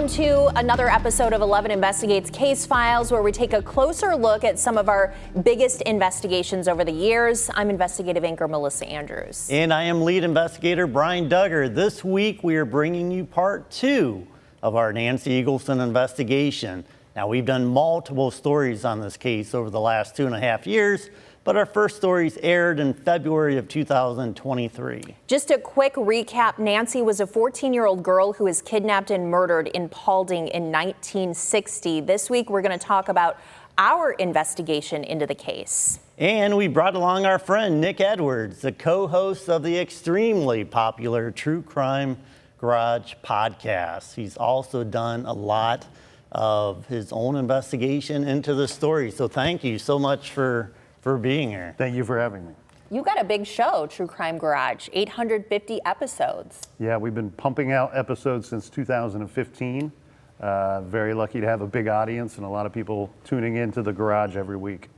Welcome to another episode of 11 Investigates Case Files, where we take a closer look at some of our biggest investigations over the years. I'm investigative anchor Melissa Andrews. And I am lead investigator Brian Duggar. This week we are bringing you part 2 of our Nancy Eagleson investigation. Now, we've done multiple stories on this case over the last 2.5 years, but our first stories aired in February of 2023. Just a quick recap, Nancy was a 14-year-old girl who was kidnapped and murdered in Paulding in 1960. This week, we're going to talk about our investigation into the case. And we brought along our friend Nick Edwards, the co-host of the extremely popular True Crime Garage podcast. He's also done a lot of his own investigation into the story. So thank you so much for being here. Thank you for having me. You got a big show, True Crime Garage, 850 episodes. Yeah, we've been pumping out episodes since 2015. Very lucky to have a big audience and a lot of people tuning into the garage every week.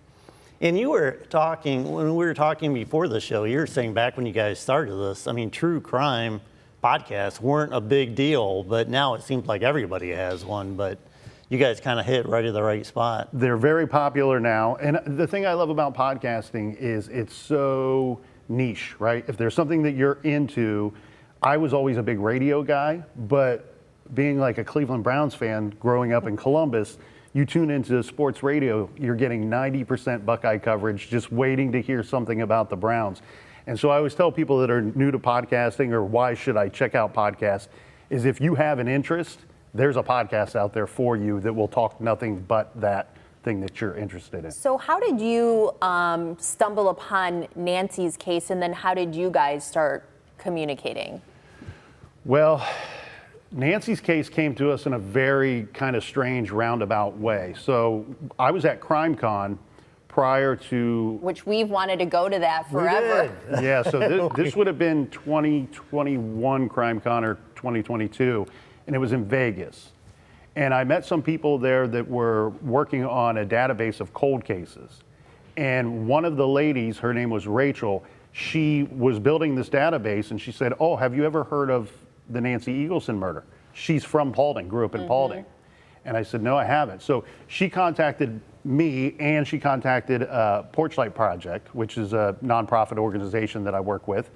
And you were talking, when we were talking before the show, you were saying back when you guys started this, I mean, true crime podcasts weren't a big deal, but now it seems like everybody has one, but you guys kind of hit right at the right spot. They're very popular now. And the thing I love about podcasting is it's so niche, right? If there's something that you're into, I was always a big radio guy, but being like a Cleveland Browns fan growing up in Columbus, you tune into sports radio, you're getting 90% Buckeye coverage, just waiting to hear something about the Browns. And so I always tell people that are new to podcasting or why should I check out podcasts, is if you have an interest, there's a podcast out there for you that will talk nothing but that thing that you're interested in. So how did you stumble upon Nancy's case, and then how did you guys start communicating? Well, Nancy's case came to us in a very kind of strange roundabout way. So I was at CrimeCon prior to... Which we've wanted to go to that forever. We did. Yeah, so this would have been 2021 CrimeCon or 2022. And it was in Vegas. And I met some people there that were working on a database of cold cases. And one of the ladies, her name was Rachel, she was building this database and she said, oh, have you ever heard of the Nancy Eagleson murder? She's from Paulding, grew up in Paulding. And I said, no, I haven't. So she contacted me and she contacted Porchlight Project, which is a nonprofit organization that I work with.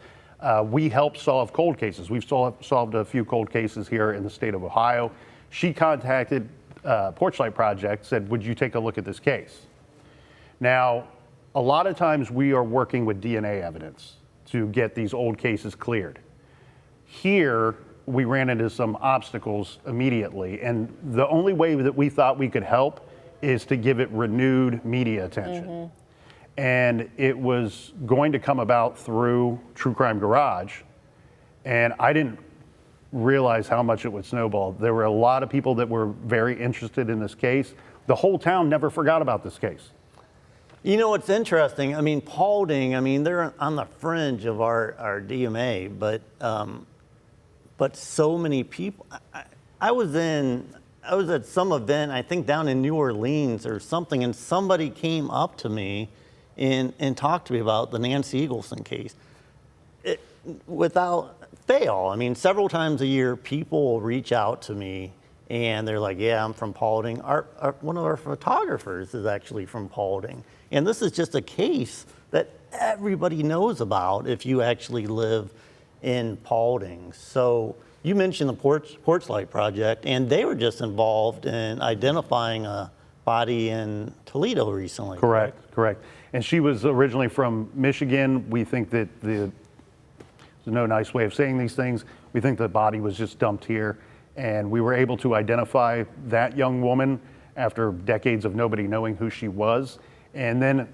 We help solve cold cases. We've solved a few cold cases here in the state of Ohio. She contacted Porchlight Project, said, would you take a look at this case? Now, a lot of times we are working with DNA evidence to get these old cases cleared. Here, we ran into some obstacles immediately, and the only way that we thought we could help is to give it renewed media attention. And it was going to come about through True Crime Garage. And I didn't realize how much it would snowball. There were a lot of people that were very interested in this case. The whole town never forgot about this case. You know what's interesting? I mean, Paulding, I mean, they're on the fringe of our DMA, but so many people. I was at some event, I think down in New Orleans or something, and somebody came up to me and talk to me about the Nancy Eagleson case. Without fail, I mean, several times a year, people will reach out to me and they're like, yeah, I'm from Paulding. One of our photographers is actually from Paulding. And this is just a case that everybody knows about if you actually live in Paulding. So you mentioned the Porchlight Project, and they were just involved in identifying a body in Toledo recently. Correct. And she was originally from Michigan. We think that there's no nice way of saying these things. We think the body was just dumped here. And we were able to identify that young woman after decades of nobody knowing who she was. And then,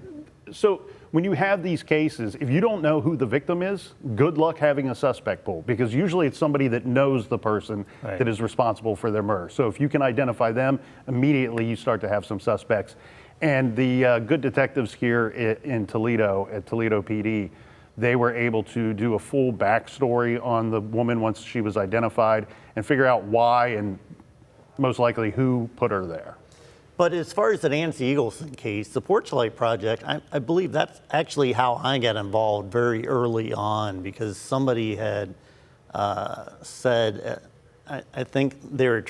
so when you have these cases, if you don't know who the victim is, good luck having a suspect pool, because usually it's somebody that knows the person that is responsible for their murder. So if you can identify them, immediately you start to have some suspects. And the good detectives here in Toledo, at Toledo PD, they were able to do a full backstory on the woman once she was identified and figure out why and most likely who put her there. But as far as the Nancy Eagleson case, the Porchlight Project, I believe that's actually how I got involved very early on, because somebody had said I think they were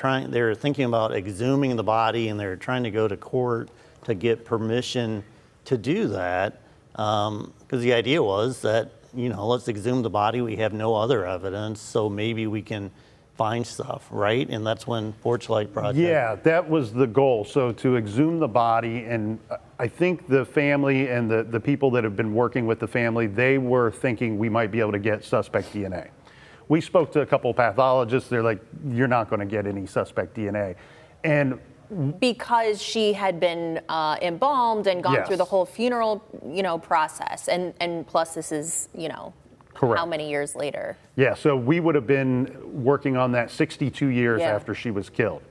thinking about exhuming the body, and they were trying to go to court to get permission to do that. Because the idea was that, let's exhume the body. We have no other evidence, so maybe we can find stuff, right? And that's when Porchlight Project. Yeah, that was the goal. So to exhume the body, and I think the family and the people that have been working with the family, they were thinking we might be able to get suspect DNA. We spoke to a couple of pathologists. They're like, you're not going to get any suspect DNA. And because she had been embalmed and gone Yes. through the whole funeral, process, and plus this is, Correct. how many years later? yeah, so we would have been working on that 62 years Yeah. after she was killed.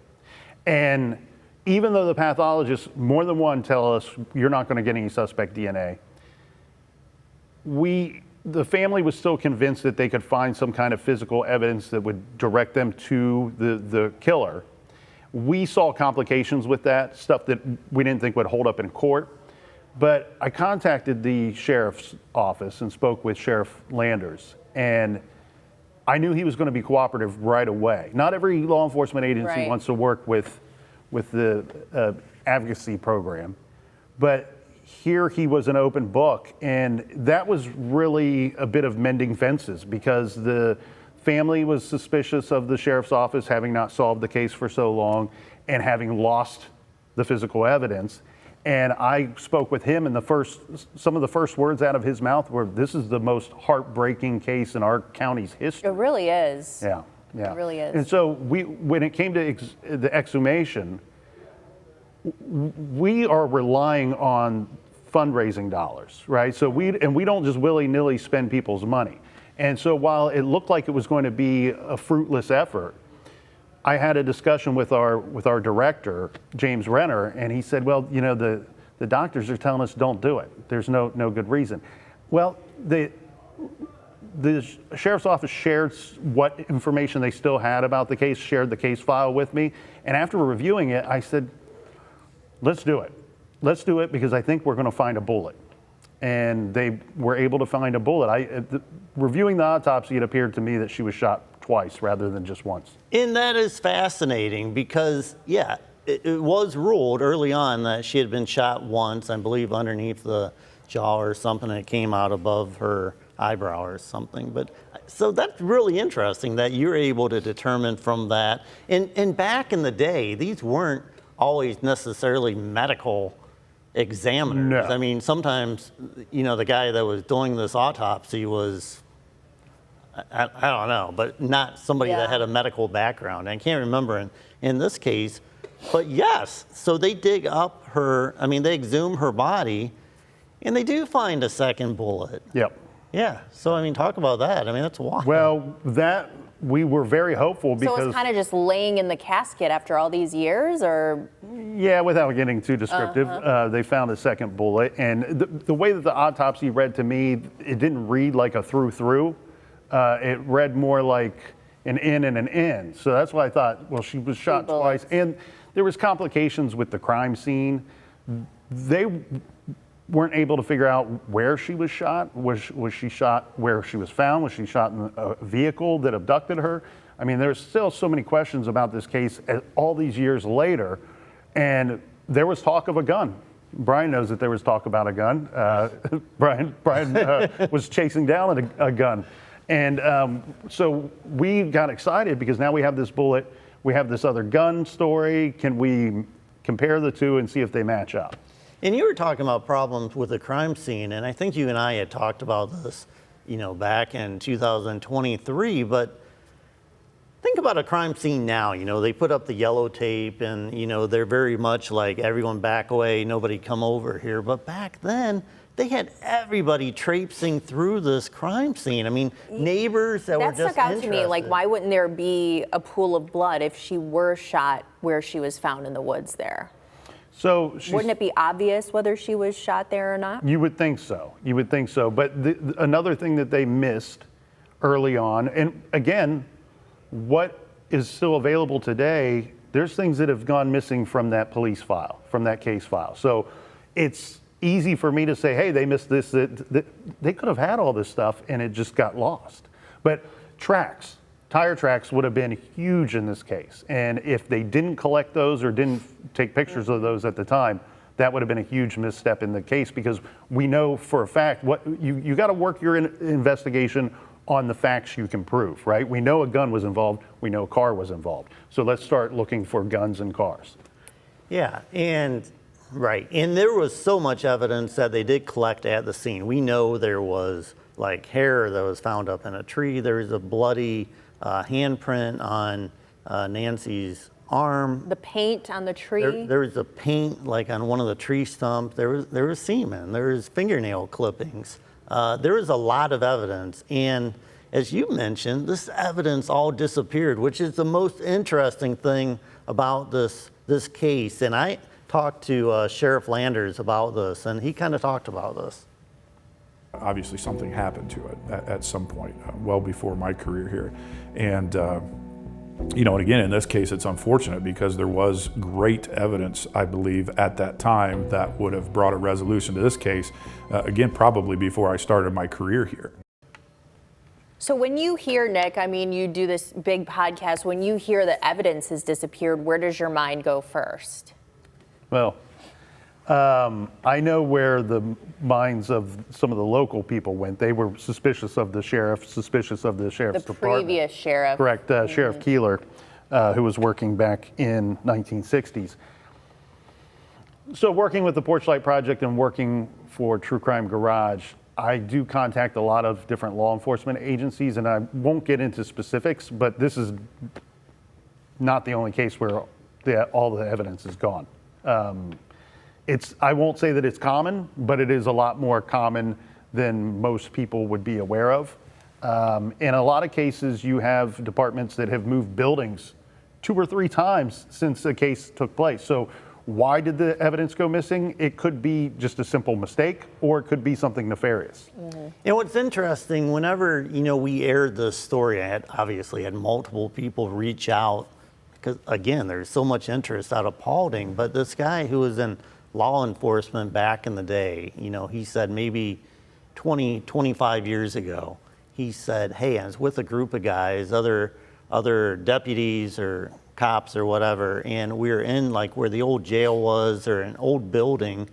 And even though the pathologists, more than one, tell us you're not going to get any suspect DNA, the family was still convinced that they could find some kind of physical evidence that would direct them to the killer. We saw complications with that, stuff that we didn't think would hold up in court. But I contacted the sheriff's office and spoke with Sheriff Landers, and I knew he was going to be cooperative right away. Not every law enforcement agency Right. wants to work with the advocacy program, but here he was an open book, and that was really a bit of mending fences because the family was suspicious of the sheriff's office having not solved the case for so long and having lost the physical evidence. And I spoke with him, and some of the first words out of his mouth were, "This is the most heartbreaking case in our county's history." It really is. Yeah, yeah. It really is. And so when it came to the exhumation, we are relying on fundraising dollars, right? So we don't just willy-nilly spend people's money. And so while it looked like it was going to be a fruitless effort, I had a discussion with our director, James Renner, and he said, well, the doctors are telling us don't do it. There's no good reason. Well, the sheriff's office shared what information they still had about the case, shared the case file with me, and after reviewing it, I said, let's do it. Let's do it because I think we're going to find a bullet. And they were able to find a bullet. Reviewing the autopsy, it appeared to me that she was shot twice rather than just once. And that is fascinating because, yeah, it was ruled early on that she had been shot once, I believe underneath the jaw or something, and it came out above her eyebrow or something. But so that's really interesting that you're able to determine from that. And back in the day, these weren't always necessarily medical examiners. No. I mean, sometimes, the guy that was doing this autopsy was, I don't know, but not somebody Yeah. that had a medical background. I can't remember in this case, but yes, so they dig up they exhume her body, and they do find a second bullet. Yep. Yeah, so talk about that. That's wild. Well, we were very hopeful because... So it's kind of just laying in the casket after all these years, or? Yeah, without getting too descriptive, they found a second bullet. And the way that the autopsy read to me, it didn't read like a through. It read more like an in and an in. So that's why I thought, well, she was shot bullets. twice. And there was complications with the crime scene. They weren't able to figure out where she was shot. Was she shot where she was found? Was she shot in a vehicle that abducted her? There's still so many questions about this case all these years later. And there was talk of a gun. Brian knows that there was talk about a gun. Brian was chasing down a gun. And so we got excited because now we have this bullet, we have this other gun story. Can we compare the two and see if they match up? And you were talking about problems with the crime scene, and I think you and I had talked about this, back in 2023, but think about a crime scene now. They put up the yellow tape and, they're very much like everyone back away, nobody come over here. But back then, they had everybody traipsing through this crime scene. Neighbors that were just That stuck out to me, like, why wouldn't there be a pool of blood if she were shot where she was found in the woods there? So Wouldn't it be obvious whether she was shot there or not? You would think so. But another thing that they missed early on, and again, what is still available today, there's things that have gone missing from that police file, from that case file. So it's easy for me to say, hey, they missed this. They could have had all this stuff and it just got lost. But tracks. Tire tracks would have been huge in this case. And if they didn't collect those or didn't take pictures of those at the time, that would have been a huge misstep in the case, because we know for a fact what you got to work your investigation on the facts you can prove, right? We know a gun was involved. We know a car was involved. So let's start looking for guns and cars. Yeah, and right. And there was so much evidence that they did collect at the scene. We know there was like hair that was found up in a tree. There was a bloody handprint on Nancy's arm. The paint on the tree? There was a paint like on one of the tree stumps. There was semen. There was fingernail clippings. There was a lot of evidence. And as you mentioned, this evidence all disappeared, which is the most interesting thing about this case. And I talked to Sheriff Landers about this, and he kind of talked about this. Obviously something happened to it at some point, well before my career here. And, you know, and again, in this case, it's unfortunate because there was great evidence, I believe, at that time that would have brought a resolution to this case, again, probably before I started my career here. So when you hear, Nick, I mean, you do this big podcast, when you hear that evidence has disappeared, where does your mind go first? Well, I know where the minds of some of the local people went. They were suspicious of the sheriff, suspicious of the sheriff's department. Previous sheriff. Correct, Sheriff Keeler, who was working back in 1960s. So working with the Porch Light Project and working for True Crime Garage, I do contact a lot of different law enforcement agencies, and I won't get into specifics, but this is not the only case where all the evidence is gone. I won't say that it's common, but it is a lot more common than most people would be aware of. In a lot of cases, you have departments that have moved buildings 2 or 3 times since the case took place. So why did the evidence go missing? It could be just a simple mistake, or it could be something nefarious. Mm-hmm. And what's interesting, whenever we aired this story, I had multiple people reach out, because again, there's so much interest out of Paulding. But this guy who was in law enforcement back in the day, he said maybe 20, 25 years ago, he said, hey, I was with a group of guys, other deputies or cops or whatever, and we were in like where the old jail was, or an old building,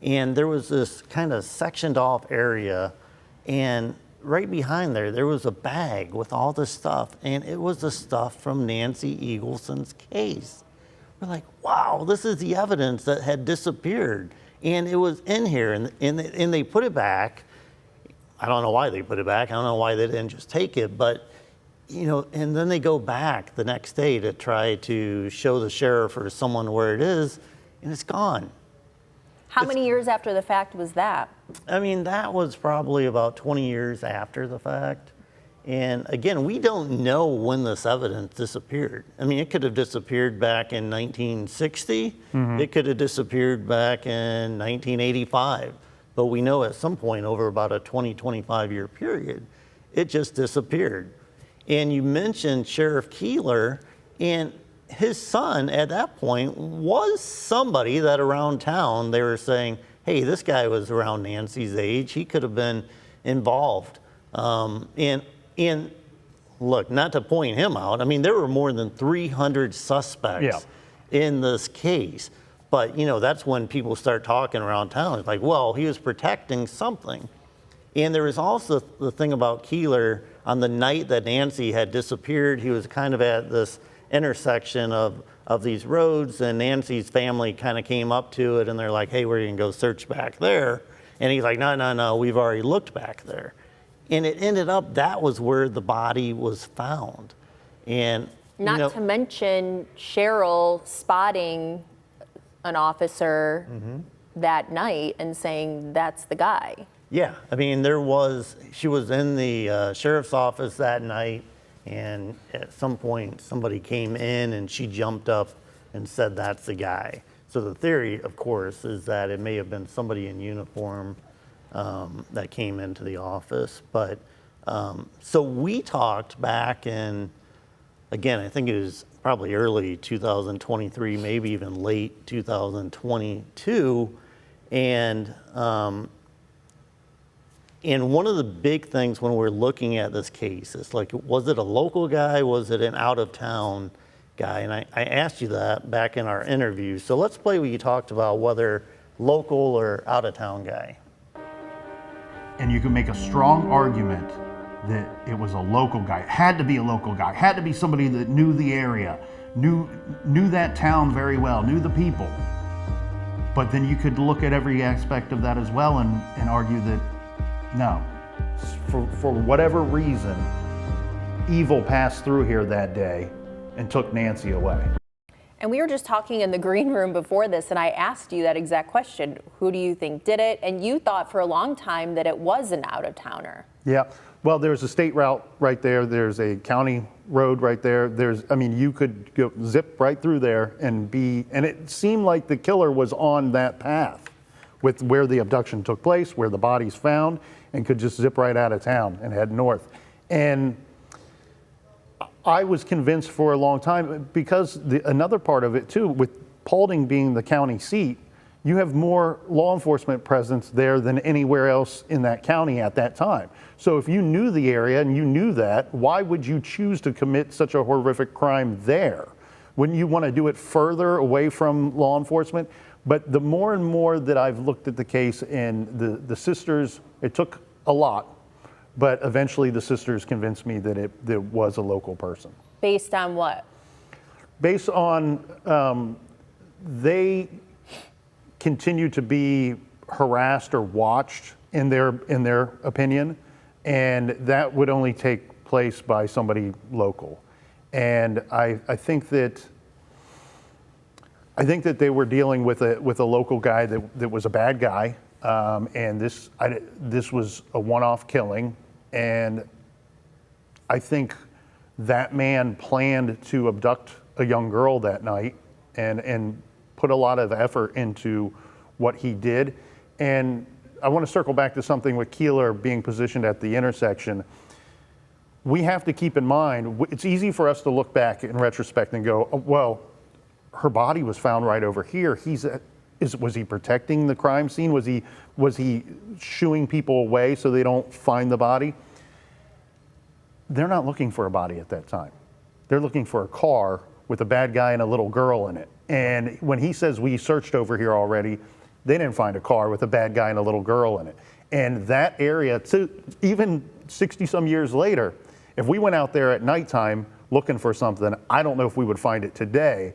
and there was this kind of sectioned off area, and right behind there was a bag with all this stuff, and it was the stuff from Nancy Eagleson's case. We're like, wow, this is the evidence that had disappeared, and it was in here, and they put it back. I don't know why they put it back. I don't know why they didn't just take it, but and then they go back the next day to try to show the sheriff or someone where it is, and it's gone. How many years after the fact was that? I mean, that was probably about 20 years after the fact. And again, we don't know when this evidence disappeared. I mean, it could have disappeared back in 1960. Mm-hmm. It could have disappeared back in 1985. But we know at some point over about a 25 year period, it just disappeared. And you mentioned Sheriff Keeler, and his son at that point was somebody that around town they were saying, hey, this guy was around Nancy's age. He could have been involved. And look, not to point him out, I mean, there were more than 300 suspects in this case. But, that's when people start talking around town. It's like, well, he was protecting something. And there was also the thing about Keeler, on the night that Nancy had disappeared, he was kind of at this intersection of these roads, and Nancy's family kind of came up to it, and they're like, hey, we're going to go search back there. And he's like, no, we've already looked back there. And it ended up that was where the body was found. And not to mention Cheryl spotting an officer that night and saying that's the guy. Yeah, I mean, she was in the sheriff's office that night, and at some point somebody came in and she jumped up and said that's the guy. So the theory, of course, is that it may have been somebody in uniform that came into the office. But so we talked back in, again, I think it was probably early 2023, maybe even late 2022, and And one of the big things when we're looking at this case is like, was it a local guy? Was it an out-of-town guy? And I asked you that back in our interview. So let's play what you talked about, whether local or out-of-town guy. And you can make a strong argument that it was a local guy. It had to be a local guy. It had to be somebody that knew the area, knew that town very well, knew the people. But then you could look at every aspect of that as well and argue that no, for whatever reason, evil passed through here that day and took Nancy away. And we were just talking in the green room before this, and I asked you that exact question. Who do you think did it? And you thought for a long time that it was an out-of-towner. Yeah, well, there's a state route right there. There's a county road right there. You could go zip right through there and it seemed like the killer was on that path with where the abduction took place, where the body's found, and could just zip right out of town and head north. And I was convinced for a long time, because another part of it too, with Paulding being the county seat, you have more law enforcement presence there than anywhere else in that county at that time. So if you knew the area and you knew that, why would you choose to commit such a horrific crime there? Wouldn't you want to do it further away from law enforcement? But the more and more that I've looked at the case, and the sisters, it took a lot, but eventually the sisters convinced me that it was a local person. Based on what? Based on they continue to be harassed or watched in their opinion, and that would only take place by somebody local. And I think that they were dealing with a local guy that was a bad guy, and this was a one-off killing, and I think that man planned to abduct a young girl that night and put a lot of effort into what he did. And I want to circle back to something with Keeler being positioned at the intersection. We have to keep in mind, it's easy for us to look back in retrospect and go, oh, well, her body was found right over here. Was he protecting the crime scene? Was he shooing people away so they don't find the body? They're not looking for a body at that time. They're looking for a car with a bad guy and a little girl in it. And when he says we searched over here already, they didn't find a car with a bad guy and a little girl in it. And that area, even 60 some years later, if we went out there at nighttime looking for something, I don't know if we would find it today.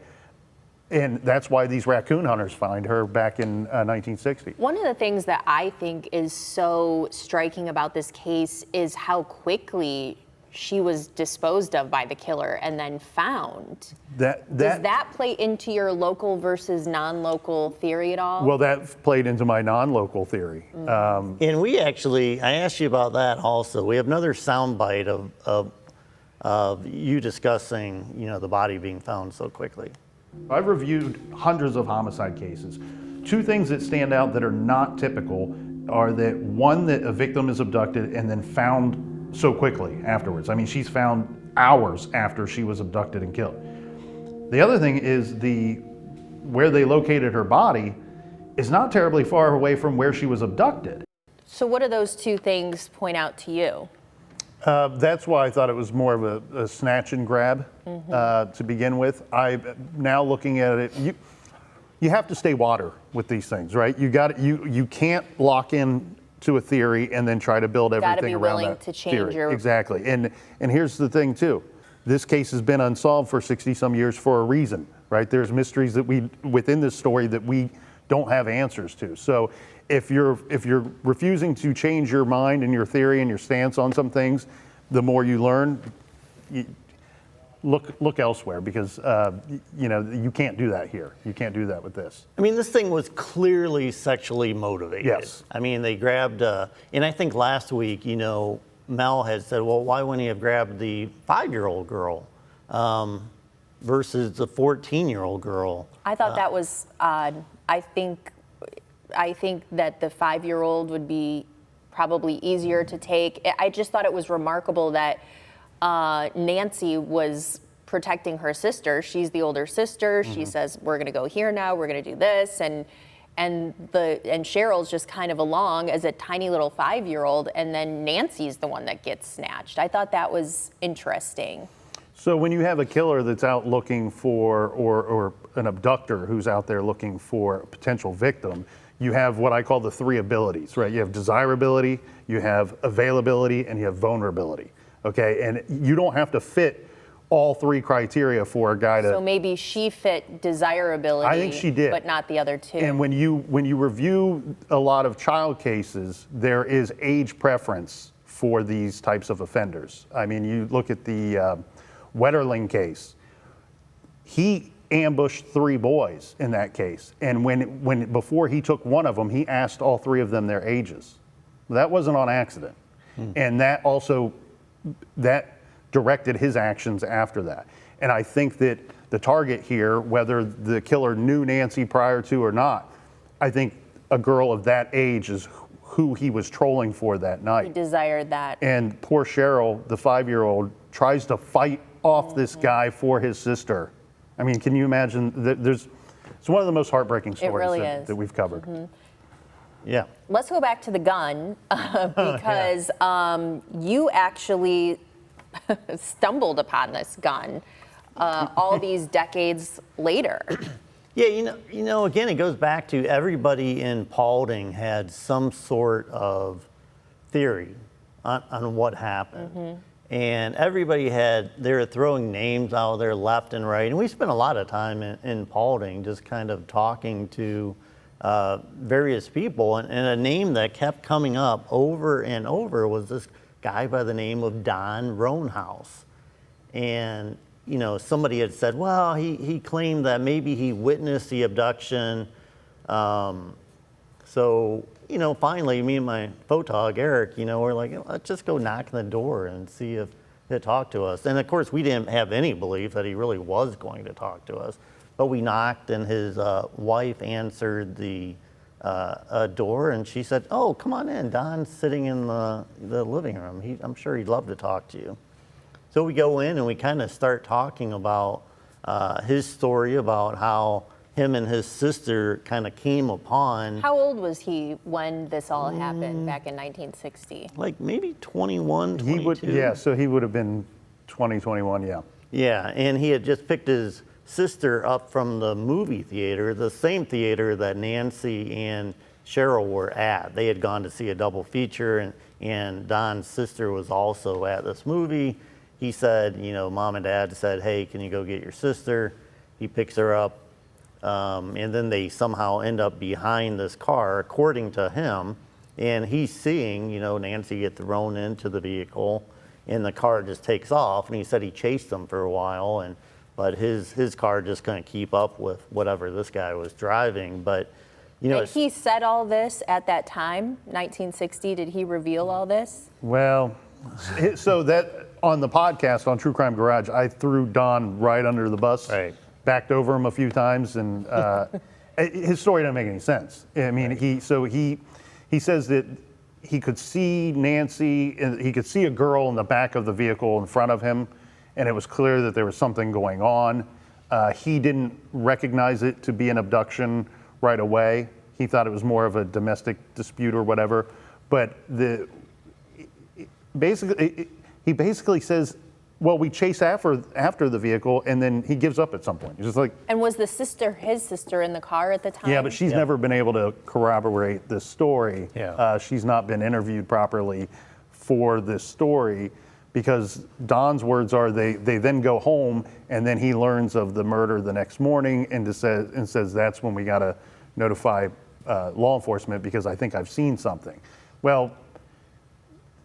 And that's why these raccoon hunters find her back in 1960. One of the things that I think is so striking about this case is how quickly she was disposed of by the killer and then found. Does that play into your local versus non-local theory at all? Well, that played into my non-local theory. And I asked you about that also. We have another soundbite of you discussing, the body being found so quickly. I've reviewed hundreds of homicide cases. Two things that stand out that are not typical are that one, that a victim is abducted and then found so quickly afterwards. I mean, she's found hours after she was abducted and killed. The other thing is where they located her body is not terribly far away from where she was abducted. So what do those two things point out to you? That's why I thought it was more of a snatch and grab to begin with. Now looking at it, you have to stay water with these things, right? You can't lock in to a theory and then try to build everything around that theory. Gotta be willing to change your... Exactly. And here's the thing too. This case has been unsolved for 60 some years for a reason, right? There's mysteries that within this story that we don't have answers to. So if you're refusing to change your mind and your theory and your stance on some things, the more you learn, look elsewhere, because you can't do that here. You can't do that with this. I mean, this thing was clearly sexually motivated. Yes. I mean, they grabbed, and I think last week, Mel had said, well, why wouldn't he have grabbed the 5-year-old girl versus the 14-year-old girl? I thought that was odd. I think that the 5-year-old would be probably easier to take. I just thought it was remarkable that Nancy was protecting her sister. She's the older sister. She says, we're going to go here now. We're going to do this. And and Cheryl's just kind of along as a tiny little 5-year-old, and then Nancy's the one that gets snatched. I thought that was interesting. So when you have a killer that's out looking for, or an abductor who's out there looking for a potential victim, you have what I call the 3 abilities, right? You have desirability, you have availability, and you have vulnerability, okay? And you don't have to fit all 3 criteria for a guy to... So maybe she fit desirability. I think she did. But not the other 2. And when you review a lot of child cases, there is age preference for these types of offenders. I mean, you look at the Wetterling case. He ambushed 3 boys in that case. And when before he took one of them, he asked all 3 of them their ages. That wasn't on accident. And that directed his actions after that. And I think that the target here, whether the killer knew Nancy prior to or not, I think a girl of that age is who he was trolling for that night. He desired that. And poor Cheryl, the 5-year-old, tries to fight off this guy for his sister. I mean, can you imagine? It's one of the most heartbreaking stories really that we've covered. Yeah. Let's go back to the gun because you actually stumbled upon this gun all these decades later. Yeah, you know, again, it goes back to everybody in Paulding had some sort of theory on what happened. And everybody they were throwing names out there left and right. And we spent a lot of time in Paulding just kind of talking to various people. And a name that kept coming up over and over was this guy by the name of Don Roanhouse. And, you know, somebody had said, well, he claimed that maybe he witnessed the abduction. So, you know, finally, me and my photog, Eric, you know, we're like, let's just go knock on the door and see if he'll talk to us. And of course, we didn't have any belief that he really was going to talk to us. But we knocked, and his wife answered the door, and she said, oh, come on in. Don's sitting in the living room. I'm sure he'd love to talk to you. So we go in, and we kind of start talking about his story, about how him and his sister kind of came upon. How old was he when this all happened back in 1960? Like maybe 21, 22. So he would have been 20, 21, yeah. Yeah, and he had just picked his sister up from the movie theater, the same theater that Nancy and Cheryl were at. They had gone to see a double feature, and Don's sister was also at this movie. He said, you know, Mom and Dad said, hey, can you go get your sister? He picks her up. And then they somehow end up behind this car, according to him, and he's seeing, you know, Nancy get thrown into the vehicle, and the car just takes off. And he said he chased them for a while, but his car just couldn't keep up with whatever this guy was driving. But you know, and he said all this at that time, 1960. Did he reveal all this? Well, so that on the podcast on True Crime Garage, I threw Don right under the bus. Right. Backed over him a few times, and his story doesn't make any sense. I mean, he says that he could see Nancy, and he could see a girl in the back of the vehicle in front of him, and it was clear that there was something going on. He didn't recognize it to be an abduction right away. He thought it was more of a domestic dispute or whatever. But he basically says, well, we chase after the vehicle, and then he gives up at some point. He's just like. And was his sister in the car at the time? Yeah, but she's never been able to corroborate this story. Yeah. She's not been interviewed properly for this story, because Don's words are they then go home, and then he learns of the murder the next morning, and says that's when we got to notify law enforcement because I think I've seen something. Well,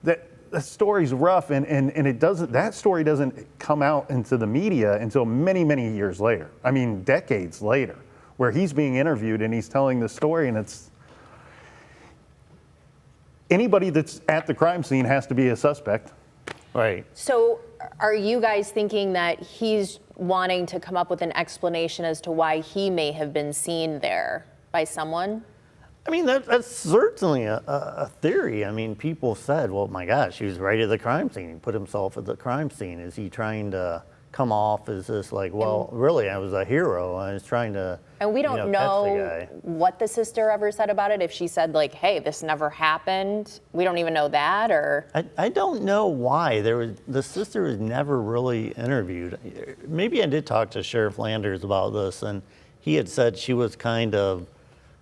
that story's rough, and that story doesn't come out into the media until many, many years later. I mean, decades later, where he's being interviewed and he's telling the story, and it's anybody that's at the crime scene has to be a suspect. right. So are you guys thinking that he's wanting to come up with an explanation as to why he may have been seen there by someone? I mean, that's certainly a theory. I mean, people said, well, my gosh, he was right at the crime scene. He put himself at the crime scene. Is he trying to come off as this like, well, really, I was a hero. I was trying to, and we don't catch the know guy. what the sister ever said about it. If she said like, hey, this never happened. We don't even know that, or. I don't know why. The sister was never really interviewed. Maybe I did talk to Sheriff Landers about this, and he had said she was kind of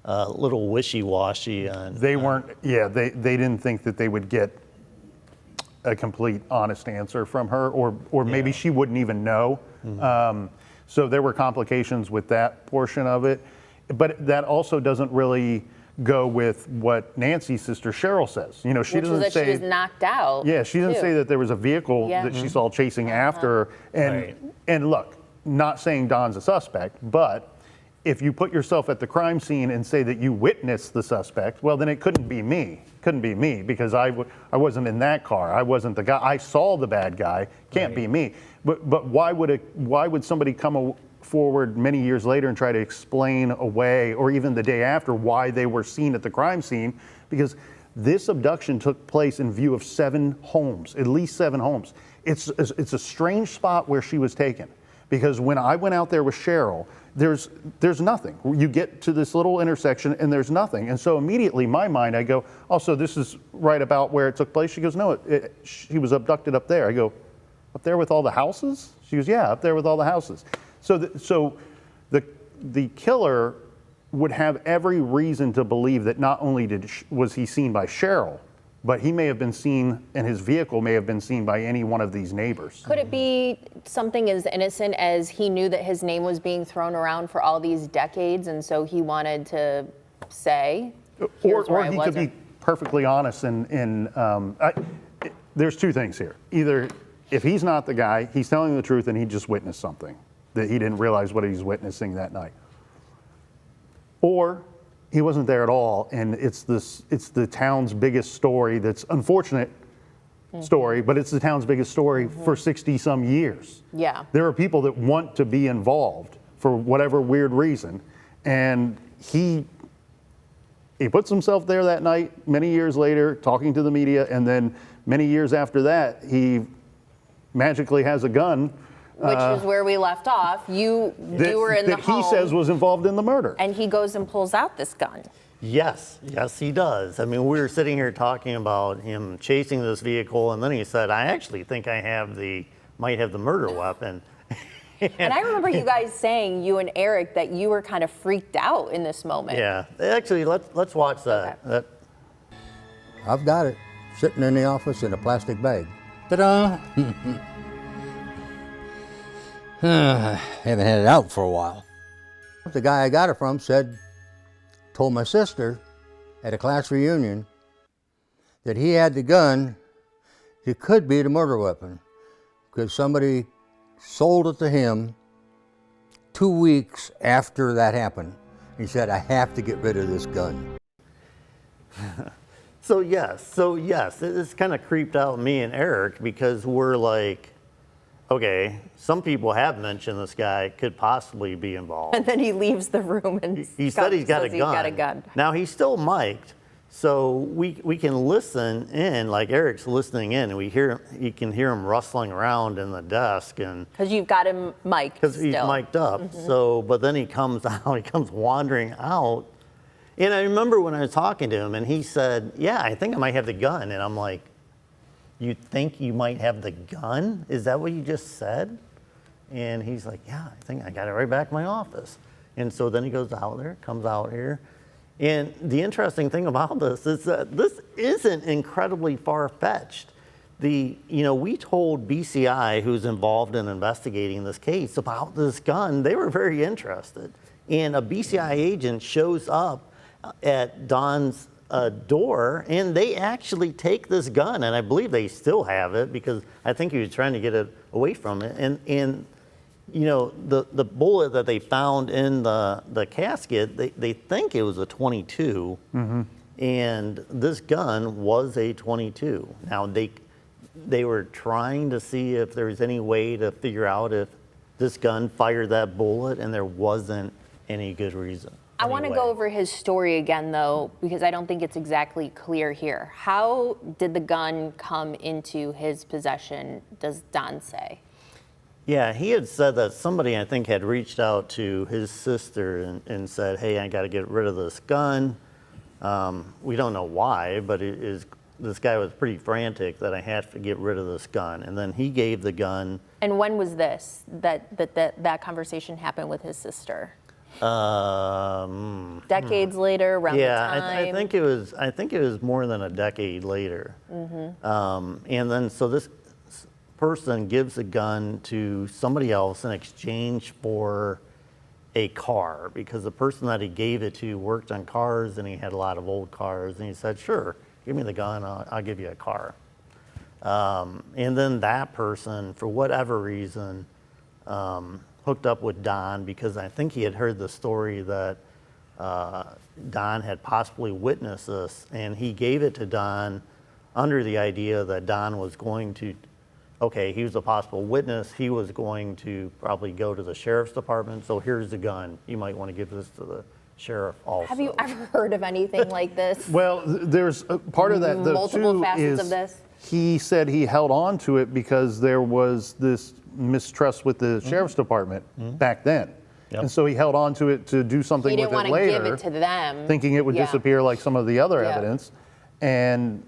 a little wishy-washy. They weren't, they didn't think that they would get a complete honest answer from her, or maybe she wouldn't even know. So there were complications with that portion of it. But that also doesn't really go with what Nancy's sister Cheryl says. You know, she Which doesn't was that say she was knocked out. Yeah, she doesn't too. say that there was a vehicle that she saw chasing after her. And look, not saying Don's a suspect, but if you put yourself at the crime scene and say that you witnessed the suspect, well, then it couldn't be me. Couldn't be me because I wasn't in that car. I wasn't the guy. I saw the bad guy. Can't be me. But why would somebody come forward many years later and try to explain away, or even the day after, why they were seen at the crime scene? Because this abduction took place in view of 7 homes, at least 7 homes. It's a strange spot where she was taken, because when I went out there with Cheryl, there's nothing. You get to this little intersection and there's nothing. And so immediately in my mind, I go, oh, so this is right about where it took place? She goes, no, she was abducted up there. I go, up there with all the houses? She goes, yeah, up there with all the houses. So the killer would have every reason to believe that not only was he seen by Cheryl, but he may have been seen, and his vehicle may have been seen by any one of these neighbors. Could it be something as innocent as he knew that his name was being thrown around for all these decades, and so he wanted to say, or he could be perfectly honest, there's 2 things here. Either if he's not the guy, he's telling the truth and he just witnessed something that he didn't realize what he was witnessing that night. Or he wasn't there at all, and it's the town's biggest story. That's unfortunate story, but it's the town's biggest story for 60 some years. Yeah. There are people that want to be involved for whatever weird reason, and he puts himself there that night, many years later, talking to the media, and then many years after that, he magically has a gun. Which is where we left off. You were in the home. That he says was involved in the murder. And he goes and pulls out this gun. Yes, he does. I mean, we were sitting here talking about him chasing this vehicle, and then he said, I actually think I might have the murder weapon. And I remember you guys saying, you and Eric, that you were kind of freaked out in this moment. Yeah, actually, let's watch that. Okay. I've got it, sitting in the office in a plastic bag. Ta-da! Haven't had it out for a while. The guy I got it from told my sister at a class reunion that he had the gun. It could be the murder weapon because somebody sold it to him 2 weeks after that happened. He said, I have to get rid of this gun. So yes, it's kind of creeped out me and Eric because we're like, okay, some people have mentioned this guy could possibly be involved. And then he leaves the room and he said he's got a gun. Now he's still mic'd, so we can listen in, like Eric's listening in, and you can hear him rustling around in the desk, and because you've got him mic'd. Because he's mic'd up. Mm-hmm. So, but then he comes wandering out, and I remember when I was talking to him, and he said, "Yeah, I think I might have the gun," and I'm like, you think you might have the gun? Is that what you just said? And he's like, yeah, I think I got it right back in my office. And so then he goes out there, comes out here. And the interesting thing about this is that this isn't incredibly far-fetched. We told BCI, who's involved in investigating this case, about this gun. They were very interested. And a BCI agent shows up at Don's door, and they actually take this gun, and I believe they still have it because I think he was trying to get it away from it. And the bullet that they found in the casket, they think it was a .22, and this gun was a .22. Now they were trying to see if there was any way to figure out if this gun fired that bullet, and there wasn't any good reason. I want to go over his story again, though, because I don't think it's exactly clear here. How did the gun come into his possession, does Don say? Yeah, he had said that somebody, I think, had reached out to his sister and said, hey, I got to get rid of this gun. We don't know why, but this guy was pretty frantic that I have to get rid of this gun. And then he gave the gun. And when was this, that conversation happened with his sister? Decades later, around the time? I think it was more than a decade later. And then so this person gives a gun to somebody else in exchange for a car, because the person that he gave it to worked on cars and he had a lot of old cars, and he said, sure, give me the gun, I'll give you a car. And then that person, for whatever reason, hooked up with Don, because I think he had heard the story that Don had possibly witnessed this, and he gave it to Don under the idea that Don was going to, okay, he was a possible witness, he was going to probably go to the sheriff's department, so here's the gun, you might want to give this to the sheriff also. Have you ever heard of anything like this? Well, there's part of that, though, multiple too, facets is of this? he said he held on to it because there was this mistrust with the sheriff's department back then. Yep. And so he held on to it to do something He with didn't it want to later, give it to them. thinking it would Yeah. disappear like some of the other Yeah. evidence. And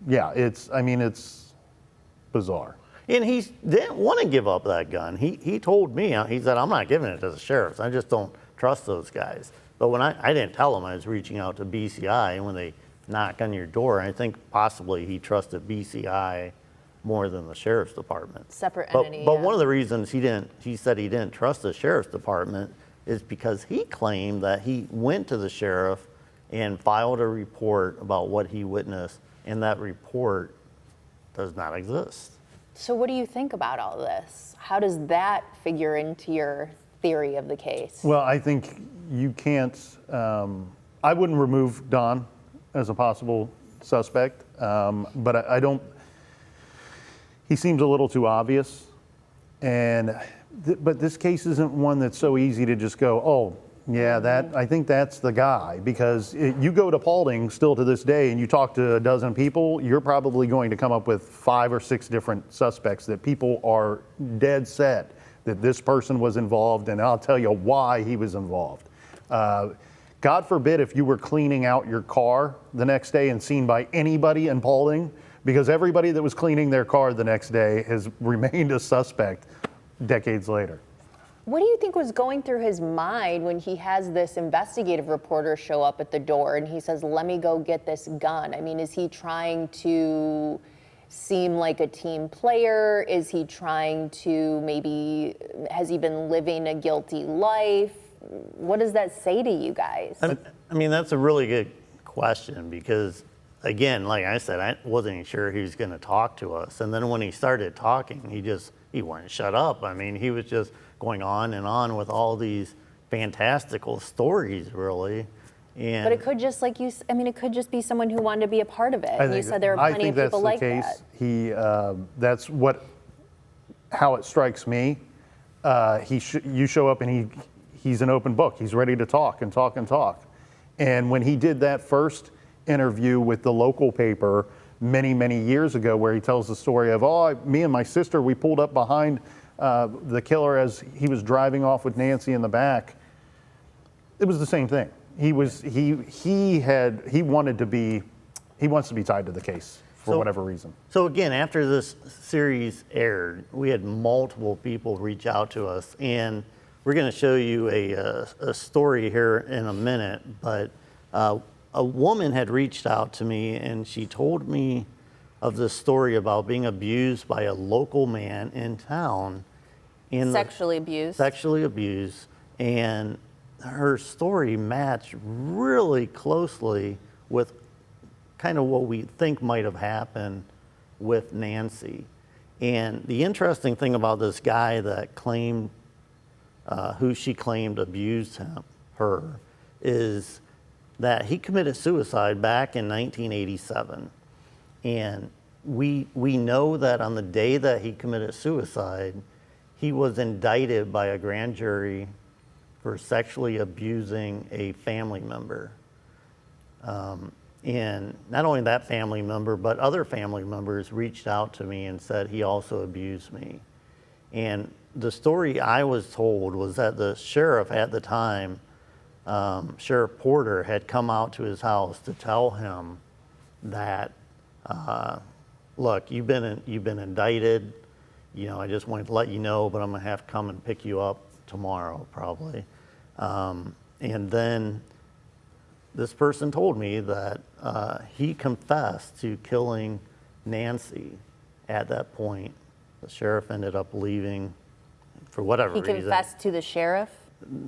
yeah, it's bizarre. And he didn't want to give up that gun. He told me, he said, I'm not giving it to the sheriffs. I just don't trust those guys. But when I didn't tell him I was reaching out to BCI, and when they knock on your door, I think possibly he trusted BCI more than the sheriff's department. Separate But entity. but yeah. one of the reasons he said he didn't trust the sheriff's department is because he claimed that he went to the sheriff and filed a report about what he witnessed, and that report does not exist. So what do you think about all this? How does that figure into your theory of the case? Well, I think you can't, I wouldn't remove Don as a possible suspect, but I don't, he seems a little too obvious. And, but this case isn't one that's so easy to just go, oh, yeah, I think that's the guy, because you go to Paulding still to this day and you talk to a dozen people, you're probably going to come up with 5 or 6 different suspects that people are dead set that this person was involved, and I'll tell you why he was involved. God forbid if you were cleaning out your car the next day and seen by anybody in Paulding, because everybody that was cleaning their car the next day has remained a suspect decades later. What do you think was going through his mind when he has this investigative reporter show up at the door and he says, let me go get this gun? I mean, is he trying to seem like a team player? Is he trying to has he been living a guilty life? What does that say to you guys? I mean, that's a really good question, because again, like I said, I wasn't even sure he was going to talk to us. And then when he started talking, he wouldn't shut up. I mean, he was just going on and on with all these fantastical stories, really. And But it could just, it could just be someone who wanted to be a part of it. And you said there are plenty of people like that. That's how it strikes me. You show up and he's an open book. He's ready to talk and talk and talk. And when he did that first interview with the local paper many, many years ago, where he tells the story of, me and my sister, we pulled up behind the killer as he was driving off with Nancy in the back. It was the same thing. He wants to be tied to the case for whatever reason. So again, after this series aired, we had multiple people reach out to us, and we're going to show you a story here in a minute, but a woman had reached out to me, and she told me of this story about being abused by a local man in town. Sexually abused. And her story matched really closely with kind of what we think might have happened with Nancy. And the interesting thing about this guy that claimed, who she claimed abused her, is that he committed suicide back in 1987. And we know that on the day that he committed suicide, he was indicted by a grand jury for sexually abusing a family member. And not only that family member, but other family members reached out to me and said he also abused me. And the story I was told was that the sheriff at the time, Sheriff Porter, had come out to his house to tell him that, look, you've been indicted. You know, I just wanted to let you know, but I'm gonna have to come and pick you up tomorrow, probably. And then this person told me that he confessed to killing Nancy at that point. The sheriff ended up leaving for whatever reason. He confessed to the sheriff?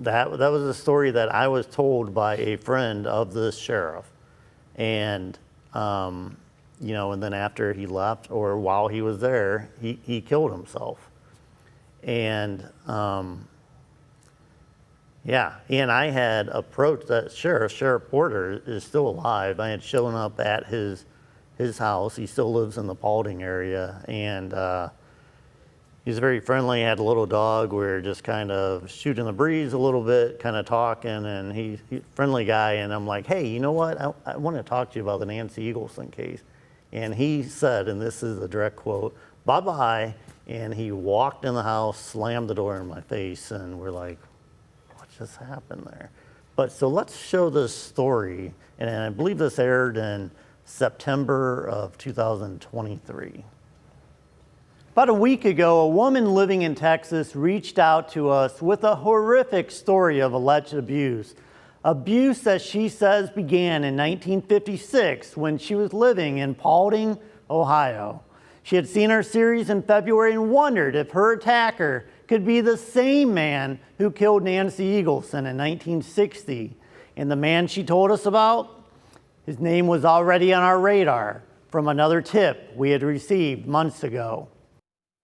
That was a story that I was told by a friend of the sheriff. And, you know, and then after he left, or while he was there, he killed himself. And, yeah, and I had approached that Sheriff Porter is still alive. I had shown up at his house. He still lives in the Paulding area, and he's very friendly. Had a little dog. We were just kind of shooting the breeze a little bit, kind of talking, and he's a friendly guy. And I'm like, hey, you know what? I want to talk to you about the Nancy Eagleson case. And he said, and this is a direct quote, bye-bye. And he walked in the house, slammed the door in my face, and we're like, what just happened there? But so let's show this story. And I believe this aired in September of 2023. About a week ago, a woman living in Texas reached out to us with a horrific story of alleged abuse. Abuse that she says began in 1956 when she was living in Paulding, Ohio. She had seen our series in February and wondered if her attacker could be the same man who killed Nancy Eagleson in 1960. And the man she told us about, his name was already on our radar from another tip we had received months ago.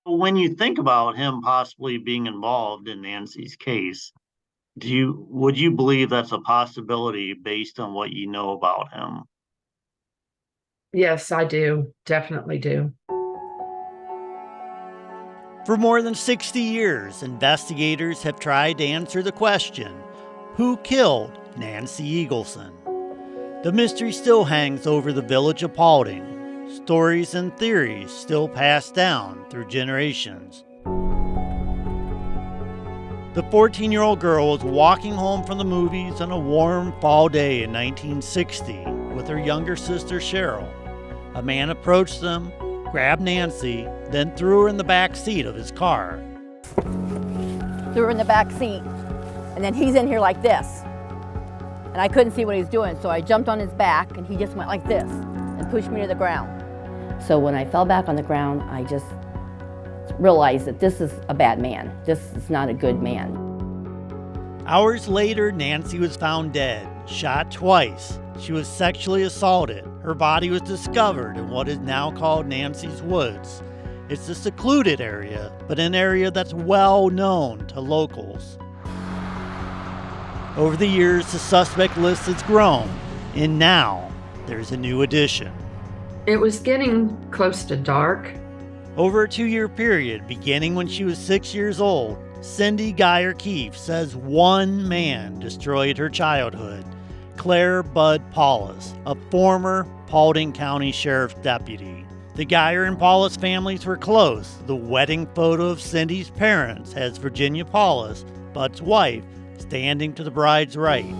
When you think about him possibly being involved in Nancy's case, would you believe that's a possibility based on what you know about him? Yes, I do. Definitely do. For more than 60 years, investigators have tried to answer the question, who killed Nancy Eagleson? The mystery still hangs over the village of Paulding. Stories and theories still passed down through generations. The 14-year-old girl was walking home from the movies on a warm fall day in 1960 with her younger sister Cheryl. A man approached them, grabbed Nancy, then threw her in the back seat of his car. Threw her in the back seat, and then he's in here like this. And I couldn't see what he was doing, so I jumped on his back, and he just went like this and pushed me to the ground. So when I fell back on the ground, I just realized that this is a bad man. This is not a good man. Hours later, Nancy was found dead, shot twice. She was sexually assaulted. Her body was discovered in what is now called Nancy's Woods. It's a secluded area, but an area that's well known to locals. Over the years, the suspect list has grown, and now there's a new addition. It was getting close to dark. Over a 2-year period, beginning when she was 6 years old, Cindy Geyer Keefe says one man destroyed her childhood, Claire Bud Paulus, a former Paulding County Sheriff's deputy. The Geyer and Paulus families were close. The wedding photo of Cindy's parents has Virginia Paulus, Bud's wife, standing to the bride's right.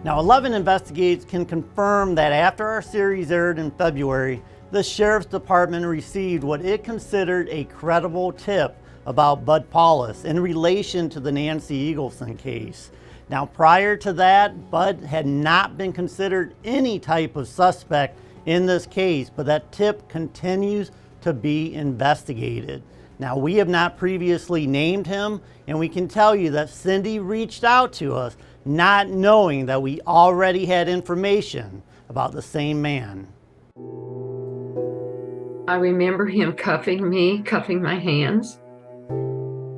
Now, 11 Investigates can confirm that after our series aired in February, the Sheriff's Department received what it considered a credible tip about Bud Paulus in relation to the Nancy Eagleson case. Now, prior to that, Bud had not been considered any type of suspect in this case, but that tip continues to be investigated. Now, we have not previously named him, and we can tell you that Cindy reached out to us not knowing that we already had information about the same man. I remember him cuffing me, cuffing my hands,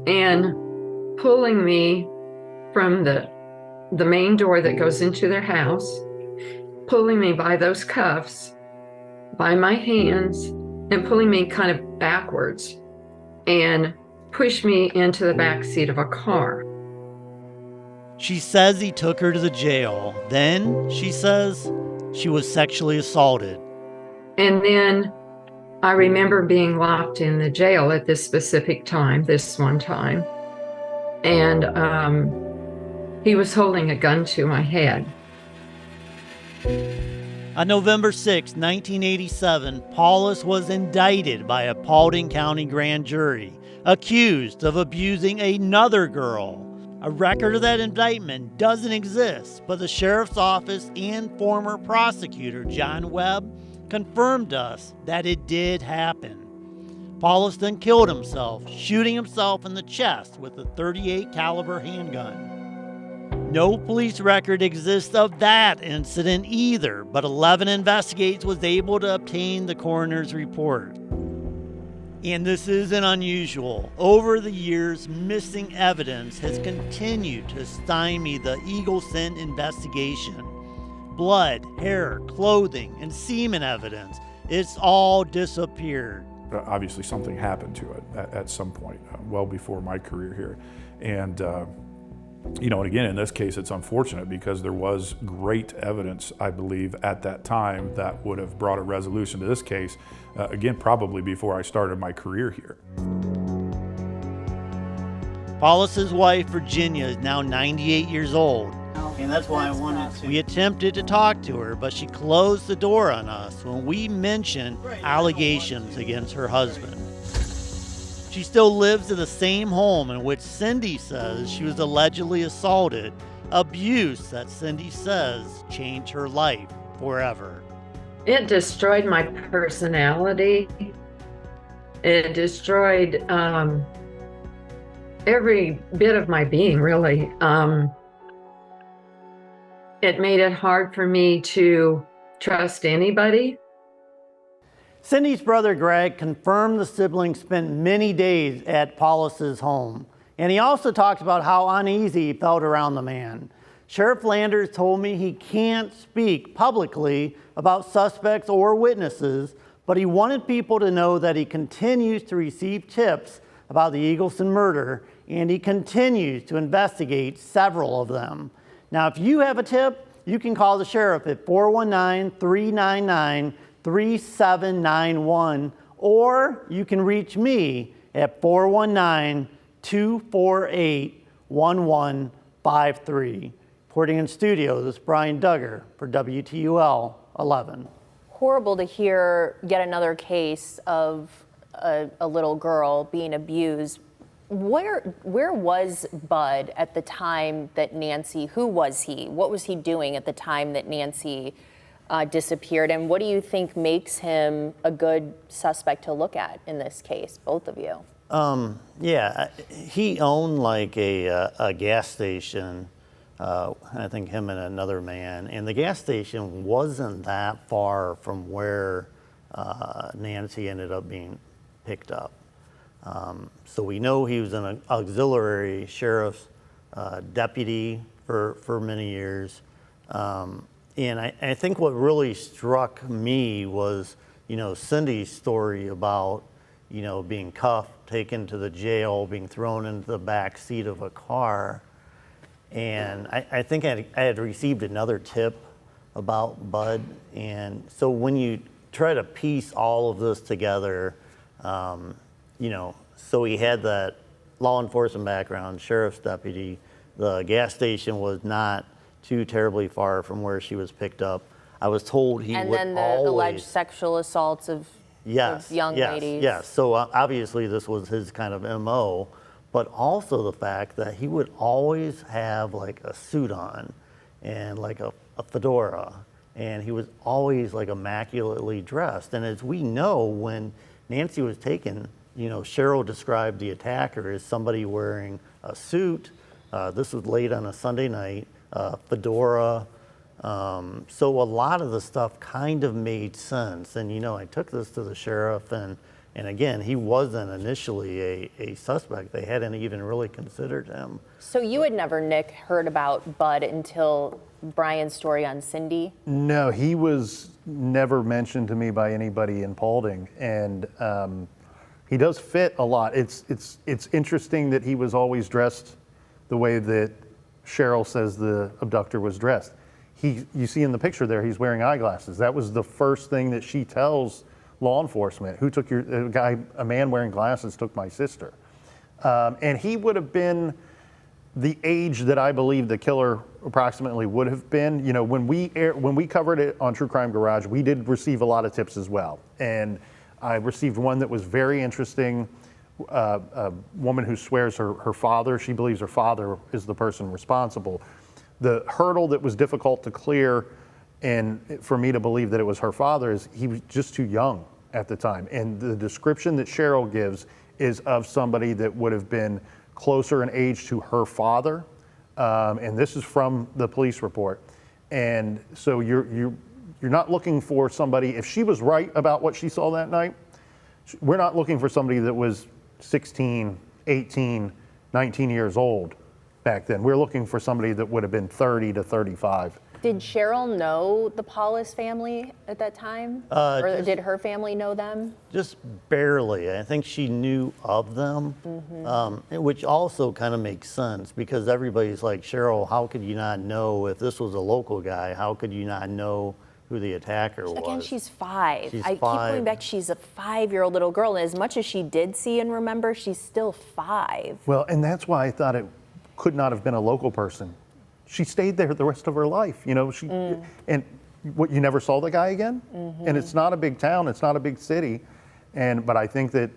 and pulling me from the main door that goes into their house, pulling me by those cuffs, by my hands, and pulling me kind of backwards, and pushed me into the back seat of a car. She says he took her to the jail. Then, she says, she was sexually assaulted. And then I remember being locked in the jail at this specific time, this one time, and he was holding a gun to my head. On November 6, 1987, Paulus was indicted by a Paulding County grand jury, accused of abusing another girl. A record of that indictment doesn't exist, but the sheriff's office and former prosecutor John Webb confirmed to us that it did happen. Paulus then killed himself, shooting himself in the chest with a .38 caliber handgun. No police record exists of that incident either, but 11 Investigates was able to obtain the coroner's report. And this isn't unusual. Over the years, missing evidence has continued to stymie the Eagleson investigation. Blood, hair, clothing, and semen evidence, it's all disappeared. Obviously something happened to it at some point, well before my career here. And and again, in this case, it's unfortunate because there was great evidence, I believe, at that time that would have brought a resolution to this case, again, probably before I started my career here. Paulus's wife, Virginia, is now 98 years old. And that's why I wanted to. We attempted to talk to her, but she closed the door on us when we mentioned allegations against her husband. She still lives in the same home in which Cindy says she was allegedly assaulted, abuse that Cindy says changed her life forever. It destroyed my personality. It destroyed every bit of my being, really. It made it hard for me to trust anybody. Cindy's brother Greg confirmed the siblings spent many days at Paulus's home, and he also talked about how uneasy he felt around the man. Sheriff Landers told me he can't speak publicly about suspects or witnesses, but he wanted people to know that he continues to receive tips about the Eagleson murder, and he continues to investigate several of them. Now, if you have a tip, you can call the sheriff at 419-399-3791, or you can reach me at 419-248-1153. Reporting in studio, this is Brian Duggar for WTUL 11. Horrible to hear yet another case of a little girl being abused. Where was Bud at the time that Nancy, who was he? What was he doing at the time that Nancy disappeared? And what do you think makes him a good suspect to look at in this case, both of you? Yeah, he owned like a gas station, I think him and another man, and the gas station wasn't that far from where Nancy ended up being picked up. So we know he was an auxiliary sheriff's deputy for many years. And I think what really struck me was, Cindy's story about, being cuffed, taken to the jail, being thrown into the back seat of a car. And I think I had received another tip about Bud. And so when you try to piece all of this together, so he had that law enforcement background, sheriff's deputy. The gas station was not too terribly far from where she was picked up. I was told he would always... And then the alleged sexual assaults of young ladies. Yes, so obviously this was his kind of MO, but also the fact that he would always have like a suit on and like a fedora, and he was always like immaculately dressed. And as we know, when Nancy was taken, Cheryl described the attacker as somebody wearing a suit. This was late on a Sunday night, fedora. So a lot of the stuff kind of made sense. And, I took this to the sheriff, and again, he wasn't initially a suspect. They hadn't even really considered him. So you had never, Nick, heard about Bud until Brian's story on Cindy? No, he was never mentioned to me by anybody in Paulding. And he does fit a lot. It's interesting that he was always dressed the way that Cheryl says the abductor was dressed. You see in the picture there, he's wearing eyeglasses. That was the first thing that she tells law enforcement. Who took a man wearing glasses took my sister. And he would have been the age that I believe the killer approximately would have been. You know, when we covered it on True Crime Garage, we did receive a lot of tips as well. And I received one that was very interesting. A woman who swears her father, she believes her father is the person responsible. The hurdle that was difficult to clear, and for me to believe that it was her father, is he was just too young at the time. And the description that Cheryl gives is of somebody that would have been closer in age to her father. And this is from the police report. And so you're not looking for somebody, if she was right about what she saw that night, we're not looking for somebody that was 16, 18, 19 years old back then. We're looking for somebody that would have been 30 to 35. Did Cheryl know the Paulus family at that time? Or did her family know them? Just barely. I think she knew of them, which also kind of makes sense because everybody's like, Cheryl, how could you not know if this was a local guy? How could you not know who the attacker was? Again, she's 5. She's I keep 5. going back, she's a 5-year-old little girl, and as much as she did see and remember, she's still 5. Well, and that's why I thought it could not have been a local person. She stayed there the rest of her life, you know. And what, you never saw the guy again? And it's not a big town, it's not a big city. But I think that,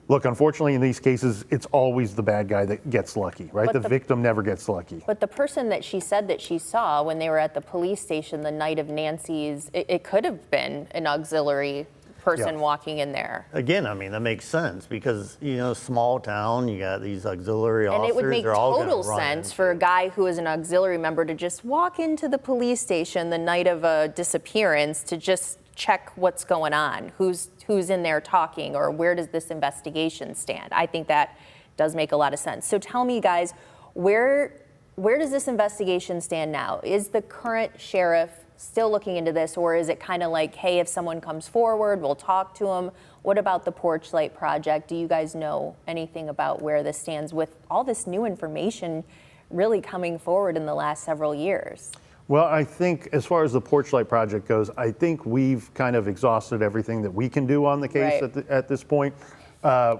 look, unfortunately in these cases, it's always the bad guy that gets lucky, right? But the victim never gets lucky. But the person that she said that she saw when they were at the police station the night of Nancy's, it could have been an auxiliary person walking in there. Again, I mean, that makes sense because, you know, small town, you got these auxiliary And officers. it would make they're all total gonna run sense into for a it. guy who is an auxiliary member to just walk into the police station the night of a disappearance to just check what's going on, who's in there talking, or where does this investigation stand. I think that does make a lot of sense. So tell me, guys, where does this investigation stand now? Is the current sheriff still looking into this, or is it kind of like, hey, if someone comes forward, we'll talk to them? What about the Porch Light Project? Do you guys know anything about where this stands with all this new information really coming forward in the last several years? Well, I think as far as the Porch Light Project goes, I think we've kind of exhausted everything that we can do on the case at this point.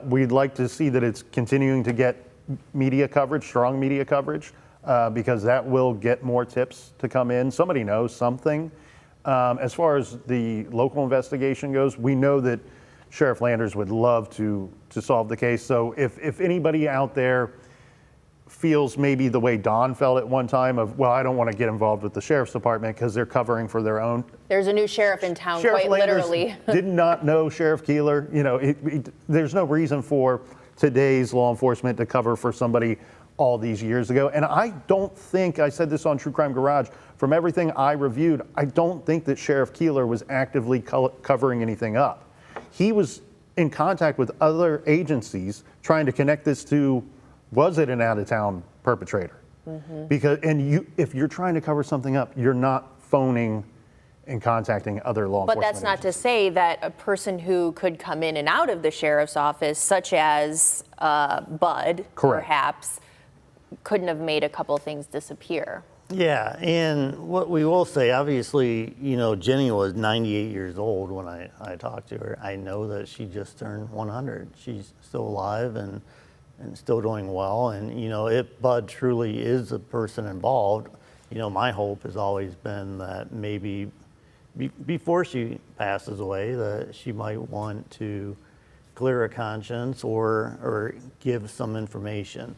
We'd like to see that it's continuing to get media coverage, strong media coverage, because that will get more tips to come in. Somebody knows something. As far as the local investigation goes, we know that Sheriff Landers would love to solve the case. So if anybody out there feels maybe the way Don felt at one time of, well, I don't want to get involved with the sheriff's department because they're covering for their own. There's a new sheriff in town, Sheriff quite Landers literally. did not know Sheriff Keeler. You know, there's no reason for today's law enforcement to cover for somebody all these years ago. And I don't think, I said this on True Crime Garage, from everything I reviewed, I don't think that Sheriff Keeler was actively covering anything up. He was in contact with other agencies trying to connect this to, was it an out-of-town perpetrator? Because, and if you're trying to cover something up, you're not phoning and contacting other law enforcement But that's not to say that a person who could come in and out of the sheriff's office, such as Bud, perhaps, couldn't have made a couple things disappear. Yeah, and what we will say, obviously, you know, Jenny was 98 years old when I talked to her. I know that she just turned 100. She's still alive and still doing well. And, you know, if Bud truly is the person involved, you know, my hope has always been that maybe before she passes away, that she might want to clear her conscience or give some information.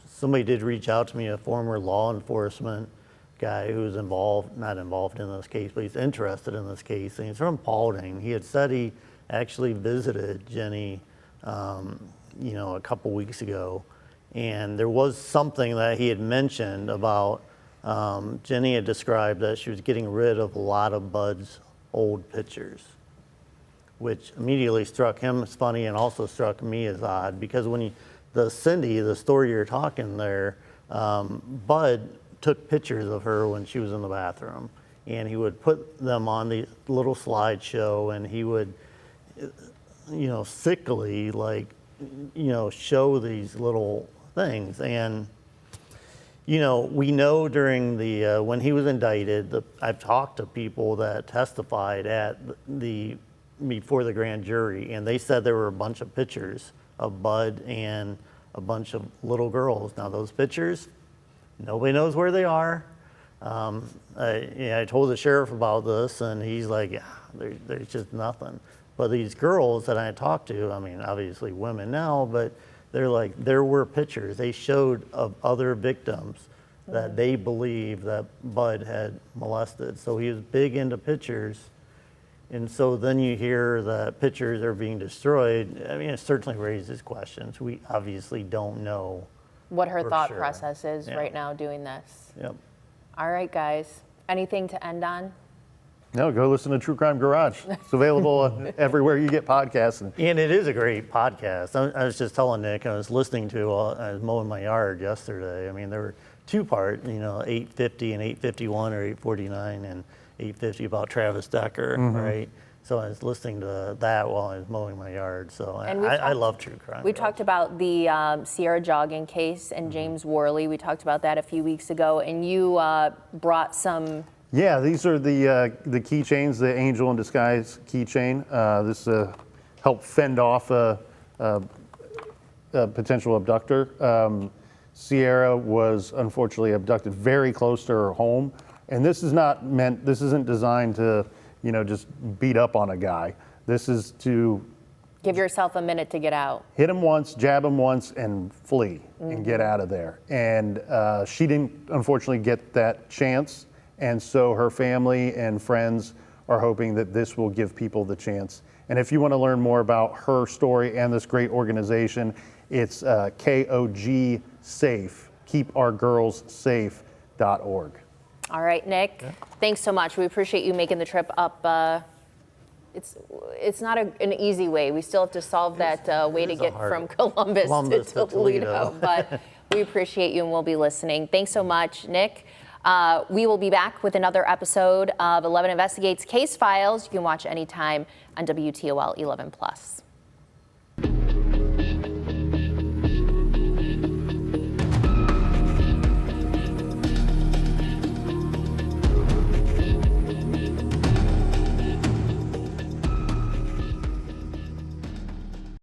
Somebody did reach out to me, a former law enforcement guy who's not involved in this case, but he's interested in this case. And he's from Paulding. He had said he actually visited Jenny, you know, a couple weeks ago. And there was something that he had mentioned about Jenny had described that she was getting rid of a lot of Bud's old pictures, which immediately struck him as funny and also struck me as odd because when Cindy, the story you're talking there, Bud took pictures of her when she was in the bathroom, and he would put them on the little slideshow, and he would, you know, sickly, like, you know, show these little things. And, You know, we know during the, when he was indicted, I've talked to people that testified at before the grand jury, and they said there were a bunch of pictures of Bud and a bunch of little girls. Now those pictures, nobody knows where they are. I told the sheriff about this, and he's like, yeah, there's just nothing. But these girls that I talked to, I mean, obviously women now, but they're like, there were pictures they showed of other victims that they believe that Bud had molested. So he was big into pictures. And so then you hear that pictures are being destroyed. I mean, it certainly raises questions. We obviously don't know what her for thought sure. process is Yeah. right now doing this. Yep. All right, guys. Anything to end on? No, go listen to True Crime Garage. It's available everywhere you get podcasts. And it is a great podcast. I was just telling Nick, I was listening to, I was mowing my yard yesterday. I mean, there were two-part, 850 and 851 or 849 and 850 about Travis Decker, right? So I was listening to that while I was mowing my yard. So I love true crime. We talked about the Sierra jogging case and James Worley. We talked about that a few weeks ago, and you brought some. Yeah, these are the keychains, the Angel in Disguise keychain. This helped fend off a potential abductor. Sierra was unfortunately abducted very close to her home, and this isn't designed to, just beat up on a guy. This is to Give yourself a minute to get out. hit him once, jab him once, and flee and get out of there. And she didn't unfortunately get that chance. And so her family and friends are hoping that this will give people the chance. And if you want to learn more about her story and this great organization, it's KOG Safe, keepourgirlssafe.org. All right, Nick, thanks so much. We appreciate you making the trip up. It's not an easy way. We still have to solve that way to get from Columbus to Toledo. But we appreciate you, and we'll be listening. Thanks so much, Nick. We will be back with another episode of 11 Investigates Case Files. You can watch anytime on WTOL 11+.